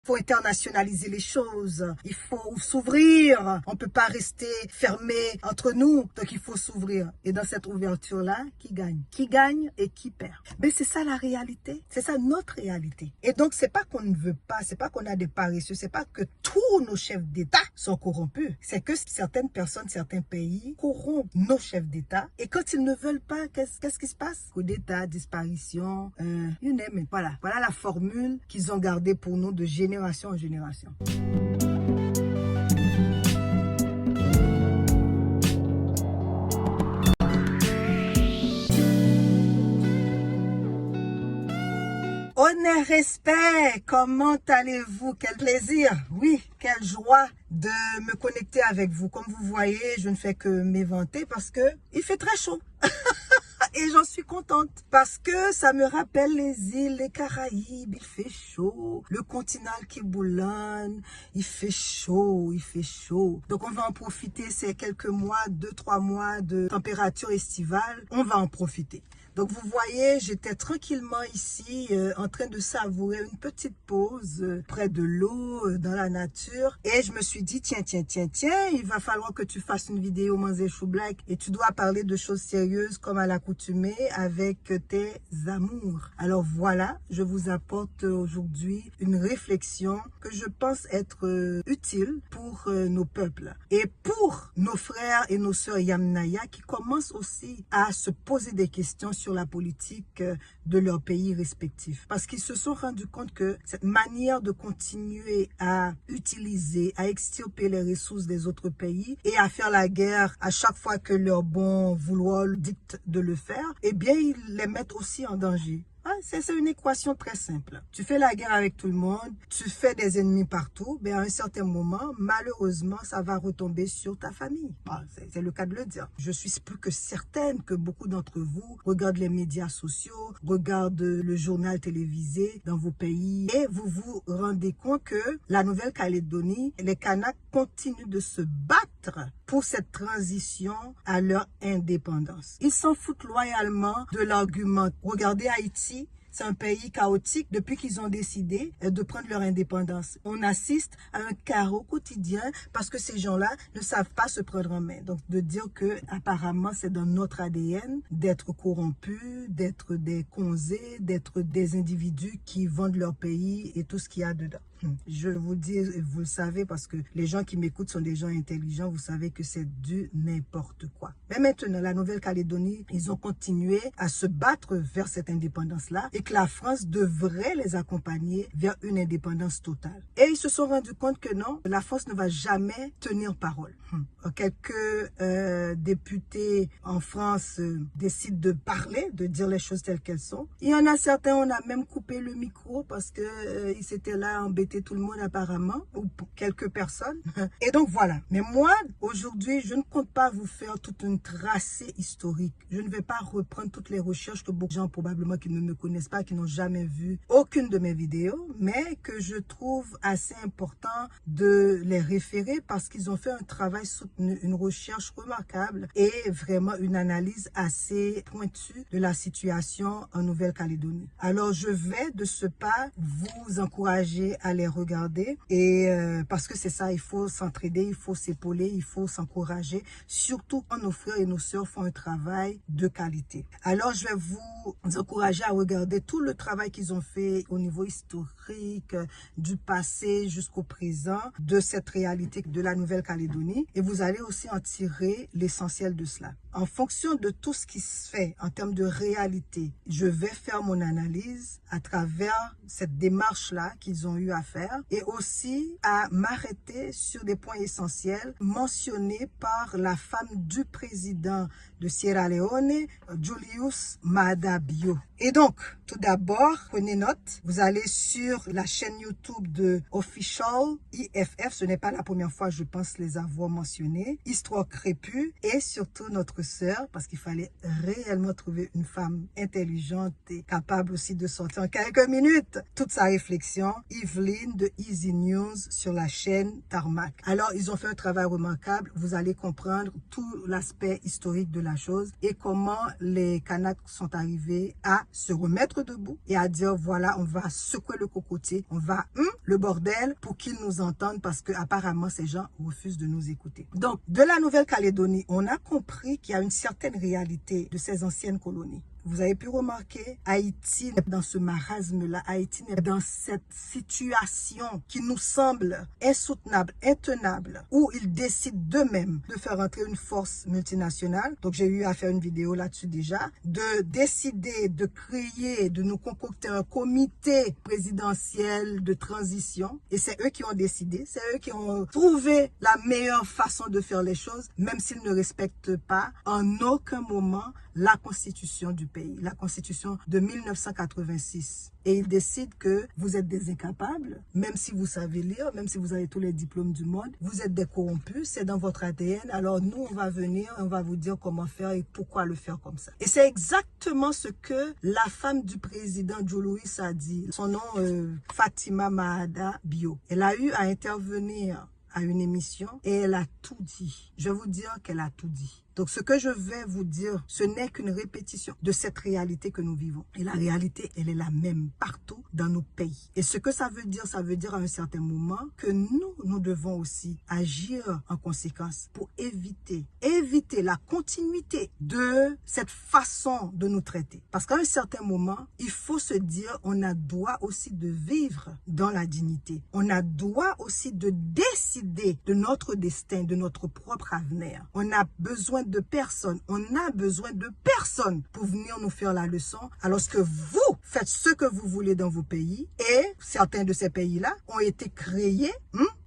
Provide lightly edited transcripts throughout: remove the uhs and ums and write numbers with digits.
Il faut internationaliser les choses. Il faut s'ouvrir. On ne peut pas rester fermé entre nous. Donc, il faut s'ouvrir. Et dans cette ouverture-là, qui gagne? Qui gagne et qui perd? Mais c'est ça la réalité. C'est ça notre réalité. Et donc, c'est pas qu'on ne veut pas. C'est pas qu'on a des paresseux. C'est pas que tous nos chefs d'État sont corrompus. C'est que certaines personnes, certains pays corrompent nos chefs d'État. Et quand ils ne veulent pas, qu'est-ce qui se passe? Coup d'État, disparition, you name it. Voilà. Voilà la formule qu'ils ont gardée pour nous de génération en génération. Honneur, respect, comment allez-vous? Quel plaisir, oui, quelle joie de me connecter avec vous. Comme vous voyez, je ne fais que m'éventer parce que il fait très chaud. Et j'en suis contente parce que ça me rappelle les îles, les Caraïbes, il fait chaud. Le continent qui boulonne, il fait chaud, il fait chaud. Donc on va en profiter, c'est quelques mois, 2-3 mois de température estivale, on va en profiter. Donc vous voyez, j'étais tranquillement ici en train de savourer une petite pause près de l'eau, dans la nature. Et je me suis dit, tiens, il va falloir que tu fasses une vidéo Manzé Chou Black et tu dois parler de choses sérieuses comme à l'accoutumée avec tes amours. Alors voilà, je vous apporte aujourd'hui une réflexion que je pense être utile pour nos peuples. Et pour nos frères et nos sœurs Yamnaya qui commencent aussi à se poser des questions sur la politique de leur pays respectifs. Parce qu'ils se sont rendus compte que cette manière de continuer à utiliser, à extirper les ressources des autres pays et à faire la guerre à chaque fois que leur bon vouloir dicte de le faire, eh bien, ils les mettent aussi en danger. C'est une équation très simple. Tu fais la guerre avec tout le monde, tu fais des ennemis partout, mais à un certain moment, malheureusement, ça va retomber sur ta famille. C'est le cas de le dire. Je suis plus que certaine que beaucoup d'entre vous regardent les médias sociaux, regardent le journal télévisé dans vos pays et vous vous rendez compte que la Nouvelle-Calédonie, les Kanaks continuent de se battre pour cette transition à leur indépendance. Ils s'en foutent loyalement de l'argument. Regardez Haïti. C'est un pays chaotique depuis qu'ils ont décidé de prendre leur indépendance. On assiste à un chaos quotidien parce que ces gens-là ne savent pas se prendre en main. Donc, de dire que apparemment c'est dans notre ADN d'être corrompus, d'être des conzés, d'être des individus qui vendent leur pays et tout ce qu'il y a dedans. Je vous dis, vous le savez parce que les gens qui m'écoutent sont des gens intelligents, vous savez que c'est du n'importe quoi. Mais maintenant, la Nouvelle-Calédonie, ils ont continué à se battre vers cette indépendance-là et que la France devrait les accompagner vers une indépendance totale. Et ils se sont rendus compte que non, la France ne va jamais tenir parole. Quelques députés en France décident de parler, de dire les choses telles qu'elles sont. Il y en a certains, on a même coupé le micro parce que ils s'étaient là embêtés tout le monde apparemment, ou quelques personnes. Et donc voilà. Mais moi, aujourd'hui, je ne compte pas vous faire toute une tracée historique. Je ne vais pas reprendre toutes les recherches que beaucoup de gens probablement qui ne me connaissent pas, qui n'ont jamais vu aucune de mes vidéos, mais que je trouve assez important de les référer parce qu'ils ont fait un travail soutenu, une recherche remarquable et vraiment une analyse assez pointue de la situation en Nouvelle-Calédonie. Alors, je vais de ce pas vous encourager à les regarder et parce que c'est ça, il faut s'entraider, il faut s'épauler, il faut s'encourager, surtout quand nos frères et nos sœurs font un travail de qualité. Alors, je vais vous encourager à regarder tout le travail qu'ils ont fait au niveau historique, du passé jusqu'au présent, de cette réalité de la Nouvelle-Calédonie et vous allez aussi en tirer l'essentiel de cela. En fonction de tout ce qui se fait en termes de réalité, je vais faire mon analyse à travers cette démarche-là qu'ils ont eu à faire et aussi à m'arrêter sur des points essentiels mentionnés par la femme du président de Sierra Leone, Julius Maada Bio. Et donc, tout d'abord, prenez note, vous allez sur la chaîne YouTube de Official IFF, ce n'est pas la première fois, je pense, les avoir mentionnés, Histoire crépue et surtout notre sœur, parce qu'il fallait réellement trouver une femme intelligente et capable aussi de sortir en quelques minutes toute sa réflexion, Yveline de Easy News sur la chaîne Tarmac. Alors, ils ont fait un travail remarquable, vous allez comprendre tout l'aspect historique de la chose et comment les Kanaks sont arrivés à se remettre mettre debout et à dire, voilà, on va secouer le cocotier, on va le bordel pour qu'ils nous entendent parce que apparemment ces gens refusent de nous écouter. Donc, de la Nouvelle-Calédonie, on a compris qu'il y a une certaine réalité de ces anciennes colonies. Vous avez pu remarquer, Haïti n'est dans ce marasme-là, Haïti n'est dans cette situation qui nous semble insoutenable, intenable, où ils décident d'eux-mêmes de faire entrer une force multinationale. Donc j'ai eu à faire une vidéo là-dessus déjà, de décider de créer, de nous concocter un comité présidentiel de transition. Et c'est eux qui ont décidé, c'est eux qui ont trouvé la meilleure façon de faire les choses, même s'ils ne respectent pas en aucun moment la constitution du pays, la constitution de 1986. Et ils décident que vous êtes des incapables, même si vous savez lire, même si vous avez tous les diplômes du monde, vous êtes des corrompus, c'est dans votre ADN. Alors nous, on va venir, on va vous dire comment faire et pourquoi le faire comme ça. Et c'est exactement ce que la femme du président Joe Louis a dit. Son nom, Fatima Mahada Bio. Elle a eu à intervenir à une émission et elle a tout dit. Je vais vous dire qu'elle a tout dit. Donc, ce que je vais vous dire, ce n'est qu'une répétition de cette réalité que nous vivons. Et la réalité, elle est la même partout dans nos pays. Et ce que ça veut dire à un certain moment que nous devons aussi agir en conséquence pour éviter la continuité de cette façon de nous traiter. Parce qu'à un certain moment, il faut se dire, on a droit aussi de vivre dans la dignité. On a droit aussi de décider de notre destin, de notre propre avenir. On a besoin de personne. On a besoin de personne pour venir nous faire la leçon alors que vous faites ce que vous voulez dans vos pays et certains de ces pays-là ont été créés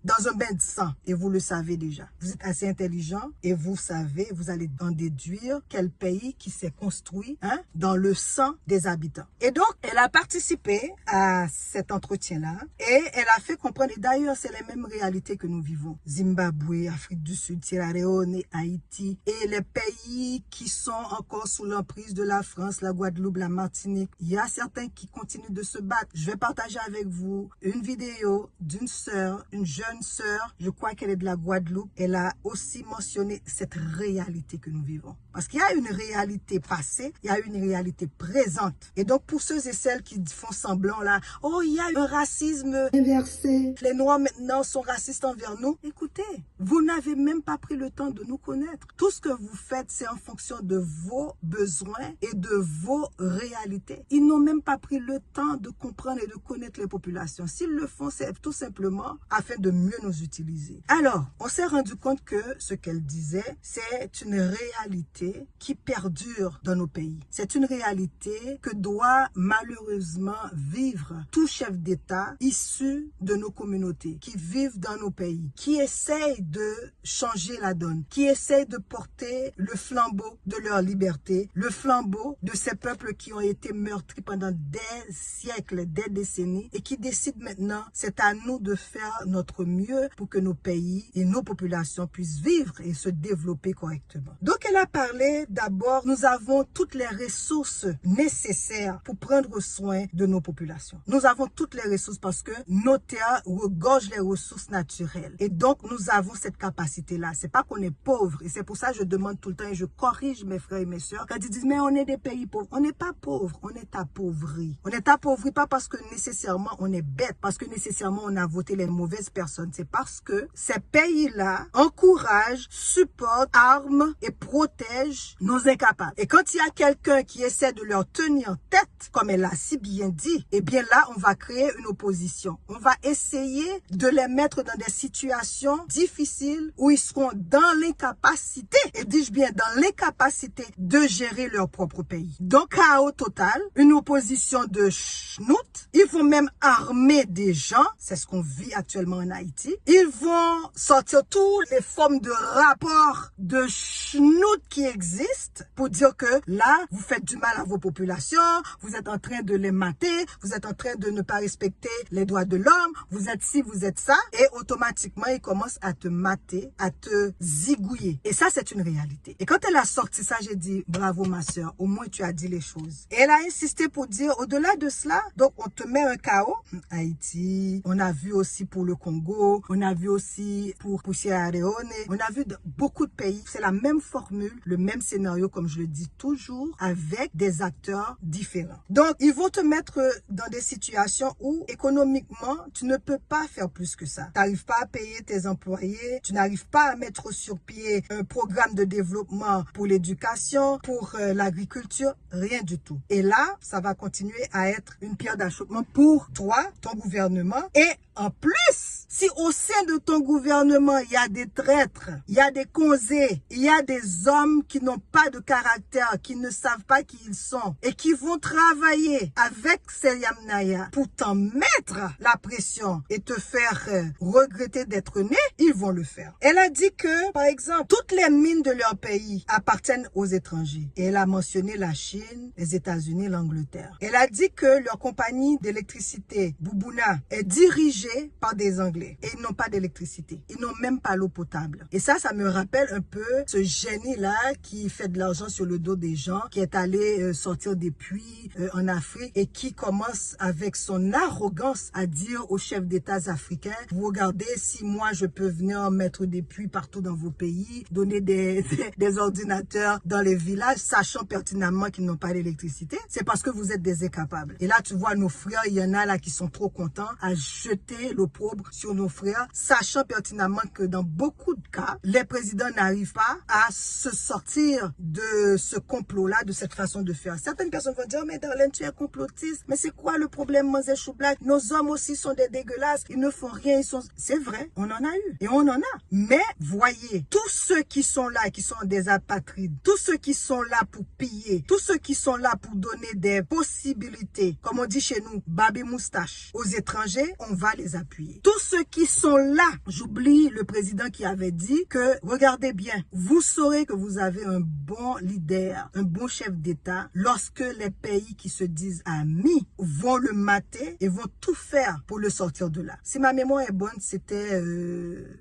dans un bain de sang et vous le savez déjà. Vous êtes assez intelligent et vous savez, vous allez en déduire quel pays qui s'est construit dans le sang des habitants. Et donc, elle a participé à cet entretien-là et elle a fait comprendre, et d'ailleurs, c'est les mêmes réalités que nous vivons. Zimbabwe, Afrique du Sud, Sierra Leone, Haïti et les pays qui sont encore sous l'emprise de la France, la Guadeloupe, la Martinique. Il y a certains qui continuent de se battre. Je vais partager avec vous une vidéo d'une sœur, une jeune sœur, je crois qu'elle est de la Guadeloupe. Elle a aussi mentionné cette réalité que nous vivons. Parce qu'il y a une réalité passée, il y a une réalité présente. Et donc pour ceux et celles qui font semblant là, oh il y a un racisme inversé, les Noirs maintenant sont racistes envers nous. Écoutez, vous n'avez même pas pris le temps de nous connaître. Tout ce que vous faites, c'est en fonction de vos besoins et de vos réalités. Ils n'ont même pas pris le temps de comprendre et de connaître les populations. S'ils le font, c'est tout simplement afin de mieux nous utiliser. Alors, on s'est rendu compte que ce qu'elle disait, c'est une réalité qui perdure dans nos pays. C'est une réalité que doit malheureusement vivre tout chef d'État issu de nos communautés, qui vivent dans nos pays, qui essayent de changer la donne, qui essayent de porter le flambeau de leur liberté, le flambeau de ces peuples qui ont été meurtris pendant des siècles, des décennies, et qui décident maintenant, c'est à nous de faire notre mieux pour que nos pays et nos populations puissent vivre et se développer correctement. Donc, elle a parlé d'abord, nous avons toutes les ressources nécessaires pour prendre soin de nos populations. Nous avons toutes les ressources parce que nos terres regorgent les ressources naturelles. Et donc, nous avons cette capacité-là. C'est pas qu'on est pauvre. Et c'est pour ça que je demande tout le temps et je corrige mes frères et mes sœurs quand ils disent, mais on est des pays pauvres. On n'est pas pauvres, on est appauvris. On est appauvris pas parce que nécessairement on est bête, parce que nécessairement on a voté les mauvaises personnes. C'est parce que ces pays-là encouragent, supportent, arment et protègent nos incapables. Et quand il y a quelqu'un qui essaie de leur tenir tête, comme elle a si bien dit, eh bien là, on va créer une opposition. On va essayer de les mettre dans des situations difficiles où ils seront dans l'incapacité, et dis-je bien dans l'incapacité de gérer leur propre pays. Donc, chaos total, une opposition de schnout. Ils vont même armer des gens, c'est ce qu'on vit actuellement en Haïti. Ils vont sortir toutes les formes de rapports de schnout qui existent pour dire que là, vous faites du mal à vos populations, vous êtes en train de les mater, vous êtes en train de ne pas respecter les droits de l'homme, vous êtes ci, vous êtes ça, et automatiquement, ils commencent à te mater, à te zigouiller. Et ça, c'est une réalité. Et quand elle a sorti ça, j'ai dit, bravo ma soeur, au moins tu as dit les choses. Et elle a insisté pour dire, au-delà de cela, donc on te met un chaos. Haïti, on a vu aussi pour le Congo, Togo, on a vu aussi pour Sierra Leone, on a vu beaucoup de pays. C'est la même formule, le même scénario, comme je le dis toujours, avec des acteurs différents. Donc, ils vont te mettre dans des situations où, économiquement, tu ne peux pas faire plus que ça. Tu n'arrives pas à payer tes employés, tu n'arrives pas à mettre sur pied un programme de développement pour l'éducation, pour l'agriculture, rien du tout. Et là, ça va continuer à être une pierre d'achoppement pour toi, ton gouvernement. Et en plus, si au sein de ton gouvernement, il y a des traîtres, il y a des causés, il y a des hommes qui n'ont pas de caractère, qui ne savent pas qui ils sont et qui vont travailler avec ces Yamnaya pour t'en mettre la pression et te faire regretter d'être né, ils vont le faire. Elle a dit que, par exemple, toutes les mines de leur pays appartiennent aux étrangers. Et elle a mentionné la Chine, les États-Unis, l'Angleterre. Elle a dit que leur compagnie d'électricité, Boubouna, est dirigée par des Anglais. Et ils n'ont pas d'électricité. Ils n'ont même pas l'eau potable. Et ça me rappelle un peu ce génie-là qui fait de l'argent sur le dos des gens, qui est allé sortir des puits en Afrique et qui commence avec son arrogance à dire aux chefs d'État africains, vous regardez, si moi je peux venir mettre des puits partout dans vos pays, donner des ordinateurs dans les villages, sachant pertinemment qu'ils n'ont pas d'électricité, c'est parce que vous êtes des incapables. Et là, tu vois nos frères, il y en a là qui sont trop contents à jeter l'opprobre sur nos frères, sachant pertinemment que dans beaucoup de cas, les présidents n'arrivent pas à se sortir de ce complot-là, de cette façon de faire. Certaines personnes vont dire, mais Darlene, tu es complotiste, mais c'est quoi le problème, Mosè Choublack? Nos hommes aussi sont des dégueulasses, ils ne font rien, ils sont... C'est vrai, on en a eu, et on en a. Mais, voyez, tous ceux qui sont là, qui sont des apatrides, tous ceux qui sont là pour piller, tous ceux qui sont là pour donner des possibilités, comme on dit chez nous, babi moustache, aux étrangers, on va les appuyer. Tous ceux qui sont là, j'oublie le président qui avait dit que, regardez bien, vous saurez que vous avez un bon leader, un bon chef d'État, lorsque les pays qui se disent amis vont le mater et vont tout faire pour le sortir de là. Si ma mémoire est bonne, c'était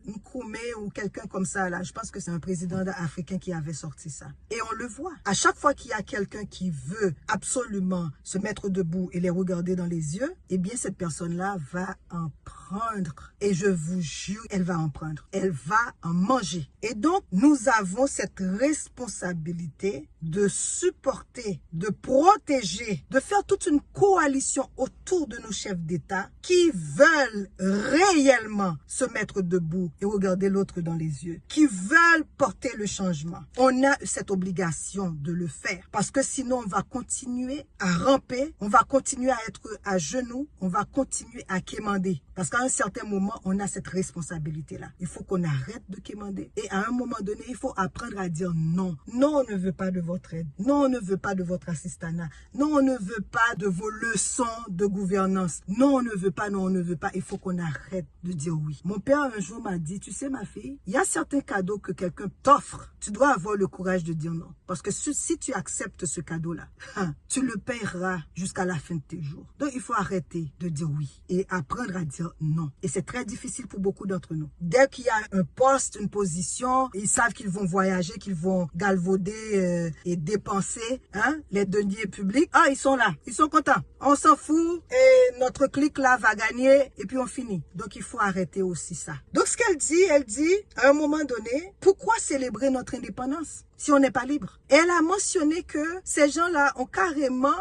Nkrumah ou quelqu'un comme ça là. Je pense que c'est un président africain qui avait sorti ça. Et on le voit. À chaque fois qu'il y a quelqu'un qui veut absolument se mettre debout et les regarder dans les yeux, eh bien cette personne-là va en prendre. Et je vous jure, elle va en prendre. Elle va en manger. Et donc, nous avons cette responsabilité de supporter, de protéger, de faire toute une coalition autour de nos chefs d'État qui veulent réellement se mettre debout et regarder l'autre dans les yeux, qui veulent porter le changement. On a cette obligation de le faire parce que sinon on va continuer à ramper, on va continuer à être à genoux, on va continuer à quémander. Parce qu'à un certain moment, on a cette responsabilité-là. Il faut qu'on arrête de quémander. Et à un moment donné, il faut apprendre à dire non. Non, on ne veut pas de votre aide. Non, on ne veut pas de votre assistanat. Non, on ne veut pas de vos leçons de gouvernance. Non, on ne veut pas, non, on ne veut pas. Il faut qu'on arrête de dire oui. Mon père un jour m'a dit, tu sais ma fille, il y a certains cadeaux que quelqu'un t'offre. Tu dois avoir le courage de dire non. Parce que si tu acceptes ce cadeau-là, tu le payeras jusqu'à la fin de tes jours. Donc, il faut arrêter de dire oui et apprendre à dire non. Et c'est très difficile pour beaucoup d'entre nous. Dès qu'il y a un poste, une position, ils savent qu'ils vont voyager, qu'ils vont galvauder et dépenser les deniers publics. Ah, ils sont là, ils sont contents. On s'en fout et notre clique là va gagner et puis on finit. Donc, il faut arrêter aussi ça. Donc, ce qu'elle dit, à un moment donné, pourquoi célébrer notre indépendance si on n'est pas libre? Et elle a mentionné que ces gens-là ont carrément,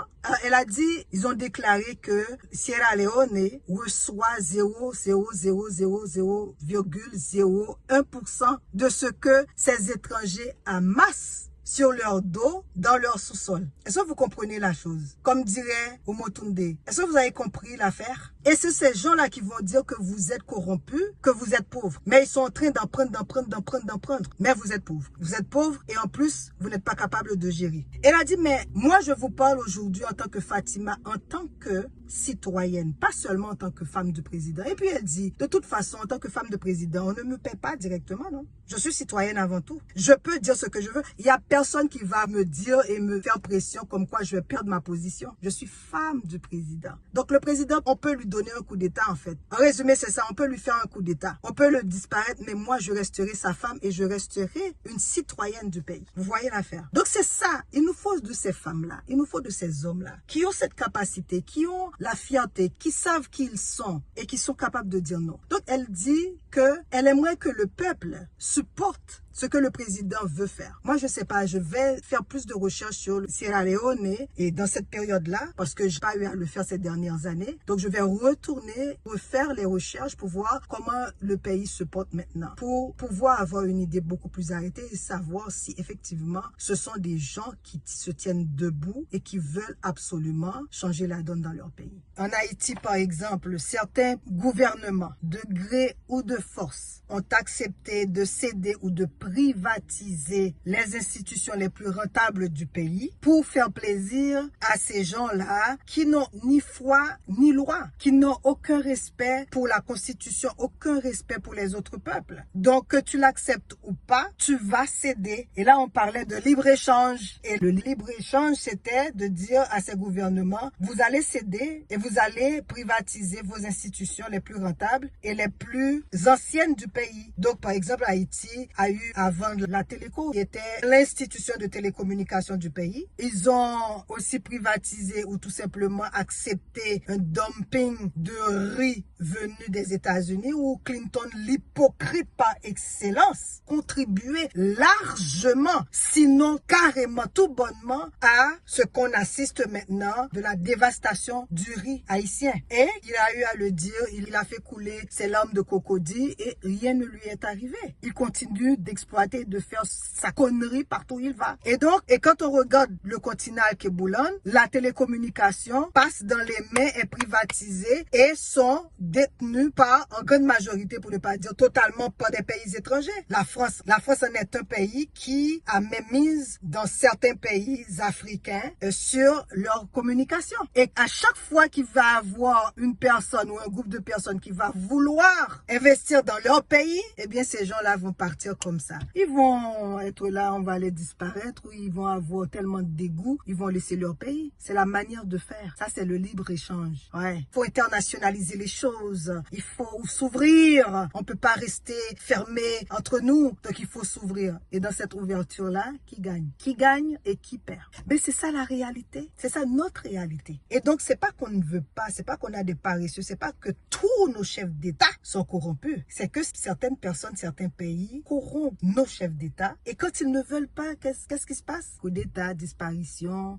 elle a dit, ils ont déclaré que Sierra Leone reçoit 0,000,01% de ce que ces étrangers amassent sur leur dos, dans leur sous-sol. Est-ce que vous comprenez la chose? Comme dirait Omotunde, est-ce que vous avez compris l'affaire? Et c'est ces gens-là qui vont dire que vous êtes corrompus, que vous êtes pauvres. Mais ils sont en train d'en prendre. Mais vous êtes pauvres. Vous êtes pauvres et en plus, vous n'êtes pas capable de gérer. Elle a dit, mais moi, je vous parle aujourd'hui en tant que Fatima, en tant que citoyenne, pas seulement en tant que femme du président. Et puis elle dit, de toute façon, en tant que femme de président, on ne me paie pas directement, non? Je suis citoyenne avant tout. Je peux dire ce que je veux. Il n'y a personne qui va me dire et me faire pression comme quoi je vais perdre ma position. Je suis femme du président. Donc le président, on peut lui donner donner un coup d'État en fait. En résumé, c'est ça, on peut lui faire un coup d'État. On peut le disparaître, mais moi, je resterai sa femme et je resterai une citoyenne du pays. Vous voyez l'affaire. Donc c'est ça, il nous faut de ces femmes-là, il nous faut de ces hommes-là, qui ont cette capacité, qui ont la fierté, qui savent qui ils sont et qui sont capables de dire non. Donc elle dit qu'elle aimerait que le peuple supporte ce que le président veut faire. Moi, je sais pas, je vais faire plus de recherches sur le Sierra Leone et dans cette période-là, parce que j'ai pas eu à le faire ces dernières années. Donc, je vais retourner, refaire les recherches pour voir comment le pays se porte maintenant, pour pouvoir avoir une idée beaucoup plus arrêtée et savoir si effectivement ce sont des gens qui se tiennent debout et qui veulent absolument changer la donne dans leur pays. En Haïti, par exemple, certains gouvernements, de gré ou de force, ont accepté de céder ou de privatiser les institutions les plus rentables du pays pour faire plaisir à ces gens-là qui n'ont ni foi ni loi, qui n'ont aucun respect pour la Constitution, aucun respect pour les autres peuples. Donc, que tu l'acceptes ou pas, tu vas céder. Et là, on parlait de libre-échange. Et le libre-échange, c'était de dire à ces gouvernements, vous allez céder et vous allez privatiser vos institutions les plus rentables et les plus anciennes du pays. Donc, par exemple, Haïti a eu avant la Téléco, qui était l'institution de télécommunication du pays. Ils ont aussi privatisé ou tout simplement accepté un dumping de riz venu des États-Unis où Clinton, l'hypocrite par excellence, contribuait largement, sinon carrément tout bonnement à ce qu'on assiste maintenant de la dévastation du riz haïtien. Et il a eu à le dire, il a fait couler ses larmes de crocodile et rien ne lui est arrivé. Il continue d'exploiter, de faire sa connerie partout où il va. Et donc, quand on regarde le continent Al-Keboulan, la télécommunication passe dans les mains, est privatisée et sont détenues par, en grande majorité, pour ne pas dire totalement, par des pays étrangers. La France en est un pays qui a même mise dans certains pays africains sur leur communication. Et à chaque fois qu'il va avoir une personne ou un groupe de personnes qui va vouloir investir dans leur pays, eh bien, ces gens-là vont partir comme ça. Ils vont être là, on va les disparaître, ou ils vont avoir tellement de dégoût, ils vont laisser leur pays. C'est la manière de faire. Ça, c'est le libre-échange. Ouais. Il faut internationaliser les choses. Il faut s'ouvrir. On peut pas rester fermé entre nous. Donc, il faut s'ouvrir. Et dans cette ouverture-là, qui gagne? Qui gagne et qui perd? Mais c'est ça la réalité. C'est ça notre réalité. Et donc, c'est pas qu'on ne veut pas, c'est pas qu'on a des paresseux, c'est pas que tous nos chefs d'État sont corrompus. C'est que certaines personnes, certains pays corrompent nos chefs d'État. Et quand ils ne veulent pas, qu'est-ce qui se passe? Coup d'État, disparition,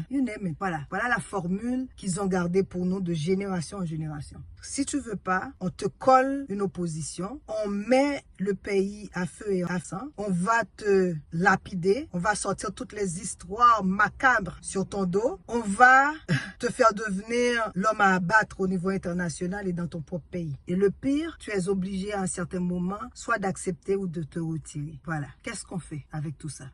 you name it. Voilà la formule qu'ils ont gardée pour nous de génération en génération. Si tu veux pas, on te colle une opposition, on met le pays à feu et à sang, on va te lapider, on va sortir toutes les histoires macabres sur ton dos, on va te faire devenir l'homme à abattre au niveau international et dans ton propre pays. Et le pire, tu es obligé à un certain moment soit d'accepter ou de te retirer. Voilà. Qu'est-ce qu'on fait avec tout ça?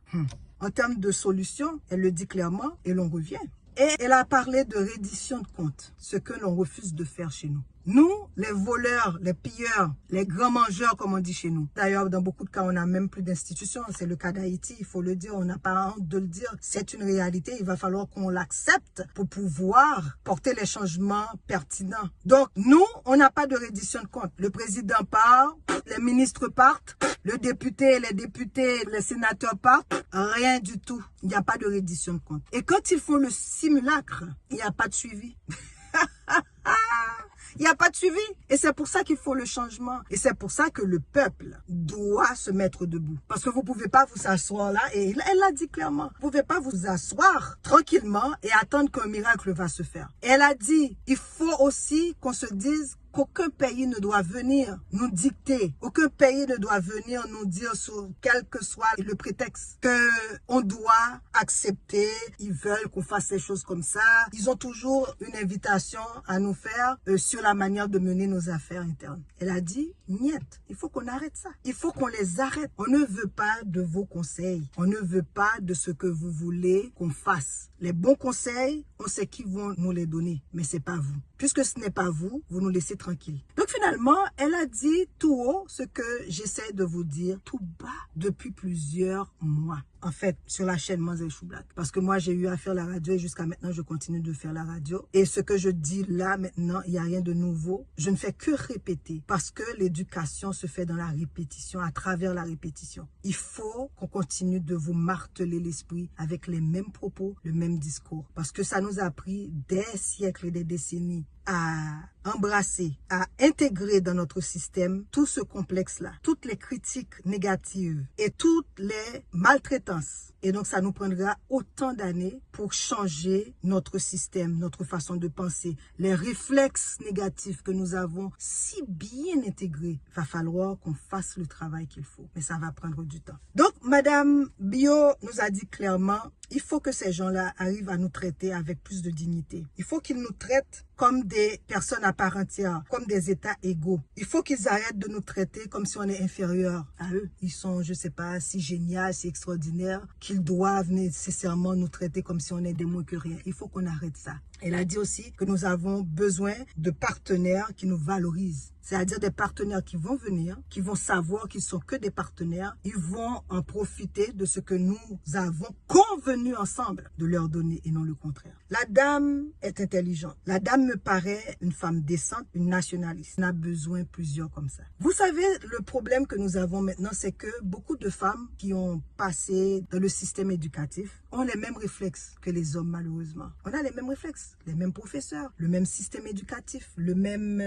En termes de solution, elle le dit clairement et l'on revient. Et elle a parlé de reddition de comptes, ce que l'on refuse de faire chez nous. Nous, les voleurs, les pilleurs, les grands mangeurs, comme on dit chez nous. D'ailleurs, dans beaucoup de cas, on n'a même plus d'institutions. C'est le cas d'Haïti, il faut le dire. On n'a pas honte de le dire. C'est une réalité. Il va falloir qu'on l'accepte pour pouvoir porter les changements pertinents. Donc, nous, on n'a pas de reddition de comptes. Le président part, les ministres partent, le député, les députés, les sénateurs partent. Rien du tout. Il n'y a pas de reddition de comptes. Et quand ils font le simulacre, il n'y a pas de suivi. Il n'y a pas de suivi. Et c'est pour ça qu'il faut le changement. Et c'est pour ça que le peuple doit se mettre debout. Parce que vous ne pouvez pas vous asseoir là. Et elle l'a dit clairement. Vous ne pouvez pas vous asseoir tranquillement et attendre qu'un miracle va se faire. Et elle a dit, il faut aussi qu'on se dise qu'aucun pays ne doit venir nous dicter, aucun pays ne doit venir nous dire sur quel que soit le prétexte que on doit accepter, ils veulent qu'on fasse ces choses comme ça. Ils ont toujours une invitation à nous faire sur la manière de mener nos affaires internes. Elle a dit, niet, il faut qu'on arrête ça. Il faut qu'on les arrête. On ne veut pas de vos conseils. On ne veut pas de ce que vous voulez qu'on fasse. Les bons conseils, on sait qui vont nous les donner, mais c'est pas vous. Puisque ce n'est pas vous, vous nous laissez tranquille. Donc finalement, elle a dit tout haut ce que j'essaie de vous dire tout bas depuis plusieurs mois. en fait, sur la chaîne Mademoiselle Chou Black. Parce que moi, j'ai eu à faire la radio et jusqu'à maintenant, je continue de faire la radio. Et ce que je dis là, maintenant, il n'y a rien de nouveau. Je ne fais que répéter parce que l'éducation se fait dans la répétition, à travers la répétition. Il faut qu'on continue de vous marteler l'esprit avec les mêmes propos, le même discours. Parce que ça nous a pris des siècles et des décennies à embrasser, à intégrer dans notre système tout ce complexe-là, toutes les critiques négatives et toutes les maltraitances. Et donc, ça nous prendra autant d'années pour changer notre système, notre façon de penser. Les réflexes négatifs que nous avons si bien intégrés, il va falloir qu'on fasse le travail qu'il faut. Mais ça va prendre du temps. Donc, Madame Bio nous a dit clairement, il faut que ces gens-là arrivent à nous traiter avec plus de dignité. Il faut qu'ils nous traitent comme des personnes à part entière, comme des états égaux. Il faut qu'ils arrêtent de nous traiter comme si on est inférieur à eux. Ils sont, je sais pas, si géniaux, si extraordinaires, qu'ils doivent nécessairement nous traiter comme si on est des moins que rien. Il faut qu'on arrête ça. Elle a dit aussi que nous avons besoin de partenaires qui nous valorisent. C'est-à-dire des partenaires qui vont venir, qui vont savoir qu'ils sont que des partenaires. Ils vont en profiter de ce que nous avons convenu ensemble de leur donner et non le contraire. La dame est intelligente. La dame me paraît une femme décente, une nationaliste. On a besoin plusieurs comme ça. Vous savez, le problème que nous avons maintenant, c'est que beaucoup de femmes qui ont passé dans le système éducatif ont les mêmes réflexes que les hommes, malheureusement. On a les mêmes réflexes, les mêmes professeurs, le même système éducatif, le même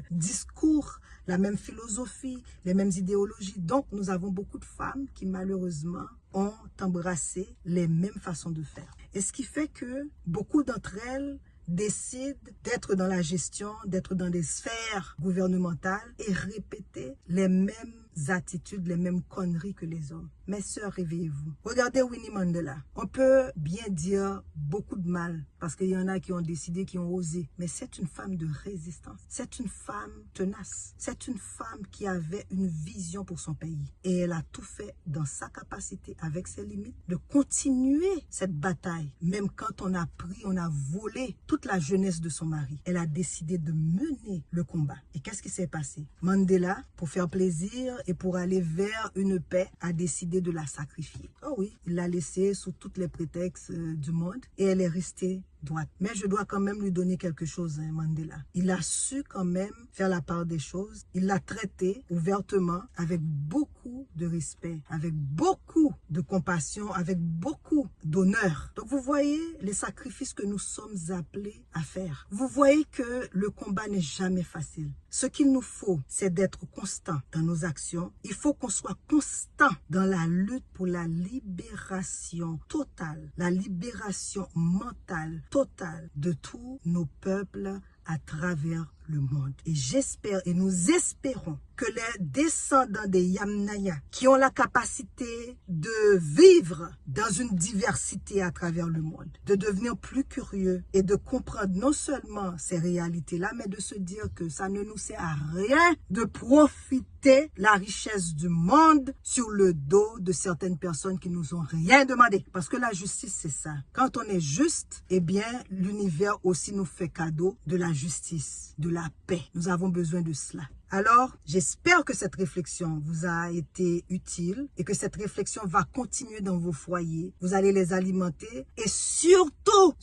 discours, la même philosophie, les mêmes idéologies. Donc, nous avons beaucoup de femmes qui, malheureusement, ont embrassé les mêmes façons de faire. Et ce qui fait que beaucoup d'entre elles décident d'être dans la gestion, d'être dans des sphères gouvernementales et répéter les mêmes attitudes, les mêmes conneries que les hommes. Mes sœurs, réveillez-vous. Regardez Winnie Mandela. On peut bien dire beaucoup de mal parce qu'il y en a qui ont décidé, qui ont osé. Mais c'est une femme de résistance. C'est une femme tenace. C'est une femme qui avait une vision pour son pays. Et elle a tout fait dans sa capacité, avec ses limites, de continuer cette bataille. Même quand on a pris, on a volé toute la jeunesse de son mari. Elle a décidé de mener le combat. Et qu'est-ce qui s'est passé? Mandela, pour faire plaisir et pour aller vers une paix, a décidé de la sacrifier. Oh oui, il l'a laissée sous tous les prétextes du monde et elle est restée droite. Mais je dois quand même lui donner quelque chose, hein, Mandela. Il a su quand même faire la part des choses. Il l'a traité ouvertement, avec beaucoup de respect, avec beaucoup de compassion, avec beaucoup d'honneur. Donc vous voyez les sacrifices que nous sommes appelés à faire. Vous voyez que le combat n'est jamais facile. Ce qu'il nous faut, c'est d'être constant dans nos actions. Il faut qu'on soit constant dans la lutte pour la libération totale, la libération mentale totale de tous nos peuples à travers le monde. Et j'espère et nous espérons que les descendants des Yamnaya qui ont la capacité de vivre dans une diversité à travers le monde, de devenir plus curieux et de comprendre non seulement ces réalités-là, mais de se dire que ça ne nous sert à rien de profiter la richesse du monde sur le dos de certaines personnes qui nous ont rien demandé. Parce que la justice, c'est ça. Quand on est juste, eh bien, l'univers aussi nous fait cadeau de la justice, de la paix. Nous avons besoin de cela. Alors, j'espère que cette réflexion vous a été utile et que cette réflexion va continuer dans vos foyers. Vous allez les alimenter et surtout,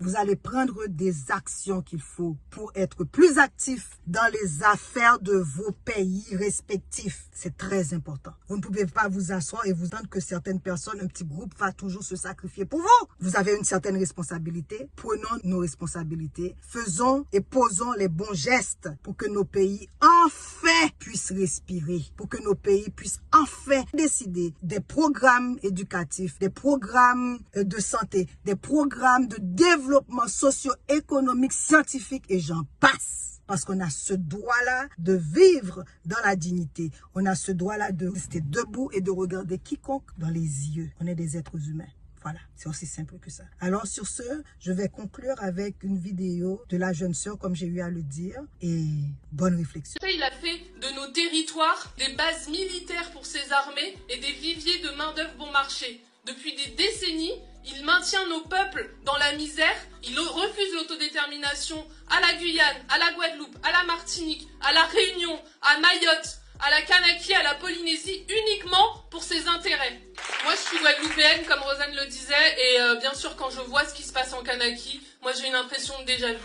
vous allez prendre des actions qu'il faut pour être plus actifs dans les affaires de vos pays respectifs. C'est très important. Vous ne pouvez pas vous asseoir et vous attendre que certaines personnes, un petit groupe va toujours se sacrifier pour vous. Vous avez une certaine responsabilité. Prenons nos responsabilités. Faisons et posons les bons gestes pour que nos pays enfin puissent respirer, pour que nos pays puissent enfin décider des programmes éducatifs, des programmes de santé, des programmes de développement socio-économique, scientifique et j'en passe. Parce qu'on a ce droit-là de vivre dans la dignité. On a ce droit-là de rester debout et de regarder quiconque dans les yeux. On est des êtres humains. Voilà, c'est aussi simple que ça. Alors sur ce, je vais conclure avec une vidéo de la jeune sœur, comme j'ai eu à le dire, et bonne réflexion. Il a fait de nos territoires des bases militaires pour ses armées et des viviers de main-d'œuvre bon marché. Depuis des décennies, il maintient nos peuples dans la misère, il refuse l'autodétermination à la Guyane, à la Guadeloupe, à la Martinique, à la Réunion, à Mayotte, à la Kanaki, à la Polynésie, uniquement pour ses intérêts. Moi, je suis guadeloupéenne, comme Rosanne le disait, et bien sûr, quand je vois ce qui se passe en Kanaki, moi, j'ai une impression de déjà-vu.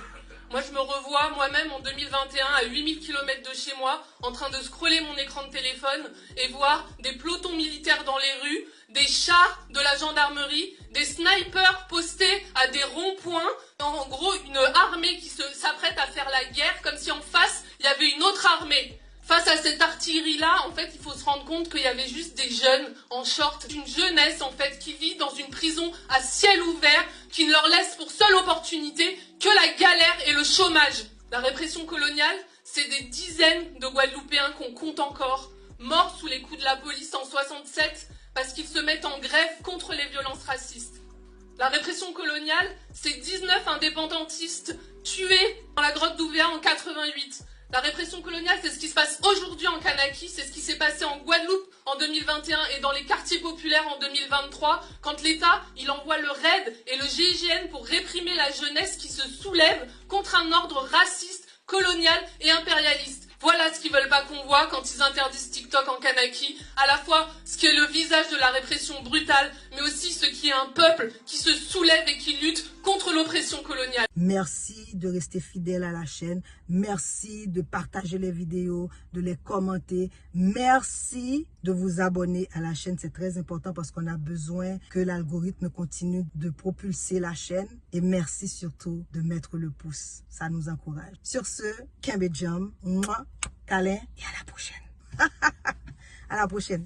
Moi, je me revois moi-même en 2021 à 8000 km de chez moi, en train de scroller mon écran de téléphone et voir des pelotons militaires dans les rues, des chars de la gendarmerie, des snipers postés à des ronds-points. En gros, une armée qui s'apprête à faire la guerre, comme si en face, il y avait une autre armée. Face à cette artillerie-là, en fait, il faut se rendre compte qu'il y avait juste des jeunes en short, une jeunesse, en fait, qui vit dans une prison à ciel ouvert, qui ne leur laisse pour seule opportunité que la galère et le chômage. La répression coloniale, c'est des dizaines de Guadeloupéens qu'on compte encore, morts sous les coups de la police en 67, parce qu'ils se mettent en grève contre les violences racistes. La répression coloniale, c'est 19 indépendantistes tués dans la grotte d'Ouvéa en 88. La répression coloniale, c'est ce qui se passe aujourd'hui en Kanaki, c'est ce qui s'est passé en Guadeloupe en 2021 et dans les quartiers populaires en 2023, quand l'État, il envoie le RAID et le GIGN pour réprimer la jeunesse qui se soulève contre un ordre raciste, colonial et impérialiste. Voilà ce qu'ils veulent pas qu'on voit quand ils interdisent TikTok en Kanaki, à la fois ce qui est le visage de la répression brutale, mais aussi ce qui est un peuple qui se soulève et qui lutte contre l'oppression coloniale. Merci de rester fidèle à la chaîne. Merci de partager les vidéos, de les commenter. Merci de vous abonner à la chaîne. C'est très important parce qu'on a besoin que l'algorithme continue de propulser la chaîne. Et merci surtout de mettre le pouce. Ça nous encourage. Sur ce, Kembe Jam, câlin et à la prochaine. À la prochaine.